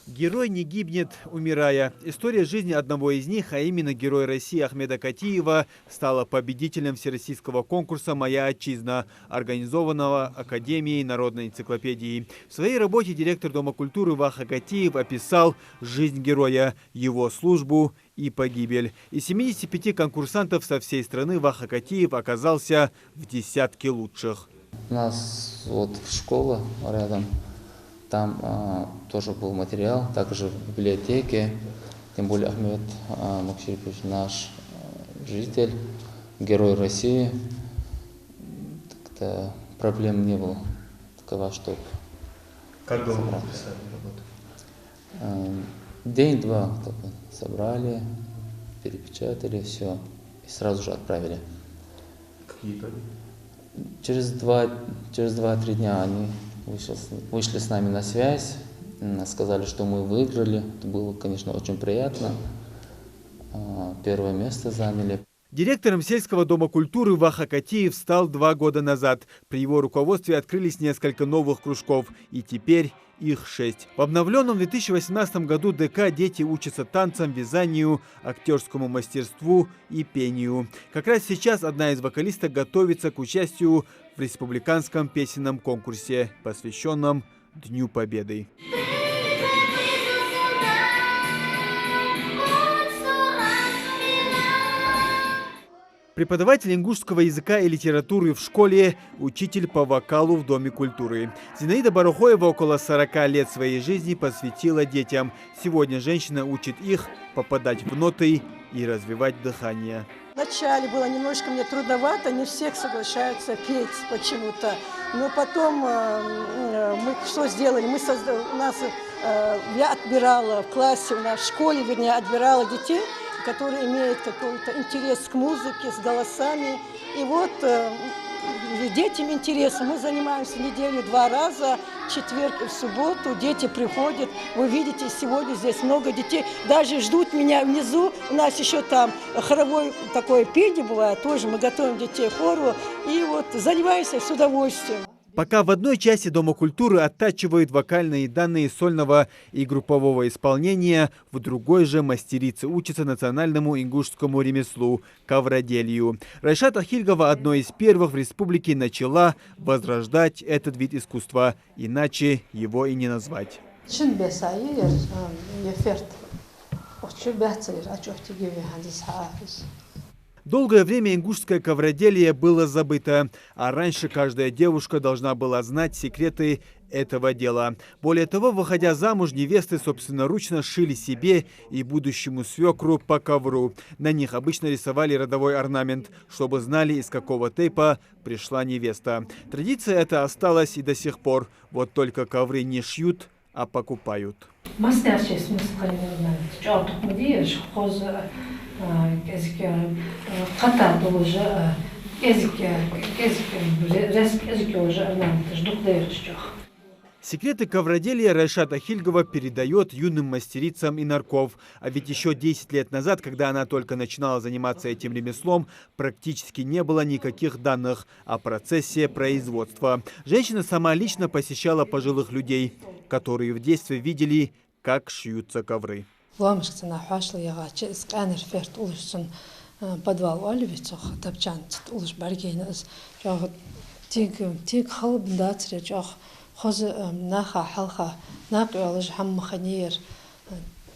Герой не гибнет, умирая. История жизни одного из них, а именно герой России Ахмеда Катиева, стала победителем всероссийского конкурса «Моя отчизна», организованного Академией народной энциклопедии. В своей работе директор Дома культуры Ваха Катиев описал жизнь героя, его службу и погибель. Из 75 конкурсантов со всей страны Ваха Катиев оказался в десятке лучших. У нас вот школа рядом. Там тоже был материал, также в библиотеке. Тем более Ахмед Максимович наш житель, герой России. Так-то проблем не было такова, чтобы... Как долго писали работу? День-два собрали, перепечатали все и сразу же отправили. Какие итоги? Через 2-3 дня они вышли с нами на связь, сказали, что мы выиграли. Это было, конечно, очень приятно. Первое место заняли. Директором сельского дома культуры Ваха Катиев стал 2 года назад. При его руководстве открылись несколько новых кружков, и теперь их 6. В обновленном 2018 году ДК дети учатся танцам, вязанию, актерскому мастерству и пению. Как раз сейчас одна из вокалисток готовится к участию в республиканском песенном конкурсе, посвященном Дню Победы. Преподаватель ингушского языка и литературы в школе, учитель по вокалу в Доме культуры. Зинаида Барухоева около 40 лет своей жизни посвятила детям. Сегодня женщина учит их попадать в ноты и развивать дыхание. Вначале было немножко мне трудновато, не всех соглашаются петь почему-то. Но потом мы что сделали? Я отбирала в классе, в школе, вернее, отбирала детей, которые имеют какой-то интерес к музыке, с голосами. И вот детям интересно. Мы занимаемся неделю 2 раза, в четверг и в субботу. Дети приходят. Вы видите, сегодня здесь много детей. Даже ждут меня внизу. У нас еще там хоровое такое пение бывает. Тоже мы готовим детей к хору. И вот занимаемся с удовольствием. Пока в одной части Дома культуры оттачивают вокальные данные сольного и группового исполнения, в другой же мастерицы учатся национальному ингушскому ремеслу – ковроделию. Райшат Ахильгова одной из первых в республике начала возрождать этот вид искусства, иначе его и не назвать. Долгое время ингушское ковроделие было забыто, а раньше каждая девушка должна была знать секреты этого дела. Более того, выходя замуж, невесты собственноручно шили себе и будущему свекру по ковру. На них обычно рисовали родовой орнамент, чтобы знали, из какого тейпа пришла невеста. Традиция эта осталась и до сих пор. Вот только ковры не шьют, а покупают. Секреты ковроделия Райшат Ахильгова передает юным мастерицам и нарков. А ведь еще 10 лет назад, когда она только начинала заниматься этим ремеслом, практически не было никаких данных о процессе производства. Женщина сама лично посещала пожилых людей, которые в детстве видели, как шьются ковры. Подвал оливицох тапчант улуш баргейнас жог тиг халб дацре жог хоз наха халха нақиолж хаммаханир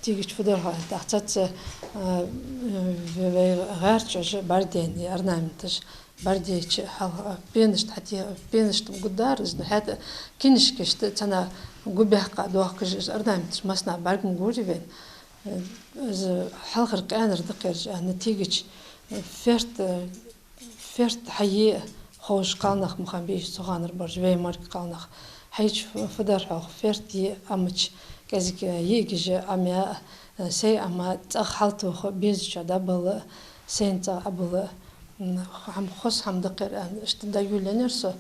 тигич фудорха тахцац гарчож барден арнамтж бардеч хал пеншт хати пеншт гудар хат киншкешт цана губяха дуахкж арнамтж масна баргн гуривен حلقة كأنر دقير نتيجة فرت حياة خوش قالناخ مخبيش صغانر برجوي مارك قالناخ حيج فدار حق فرت أمش كذلك يجي أمي سي أما تأخلته بيز شدابل سين تأبل هم خص هم دقير اشتدايو لنرسو.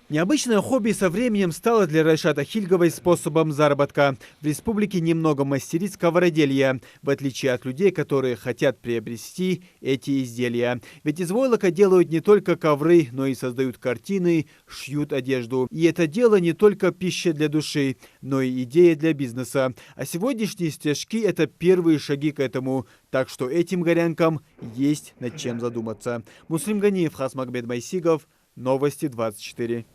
Необычное хобби со временем стало для Райшата Хильговой способом заработка. В республике немного мастериц ковроделья, в отличие от людей, которые хотят приобрести эти изделия. Ведь из войлока делают не только ковры, но и создают картины, шьют одежду. И это дело не только пища для души, но и идея для бизнеса. А сегодняшние стежки – это первые шаги к этому. Так что этим горянкам есть над чем задуматься. Муслим Ганиев, Хасмагбет Майсигов, Новости 24.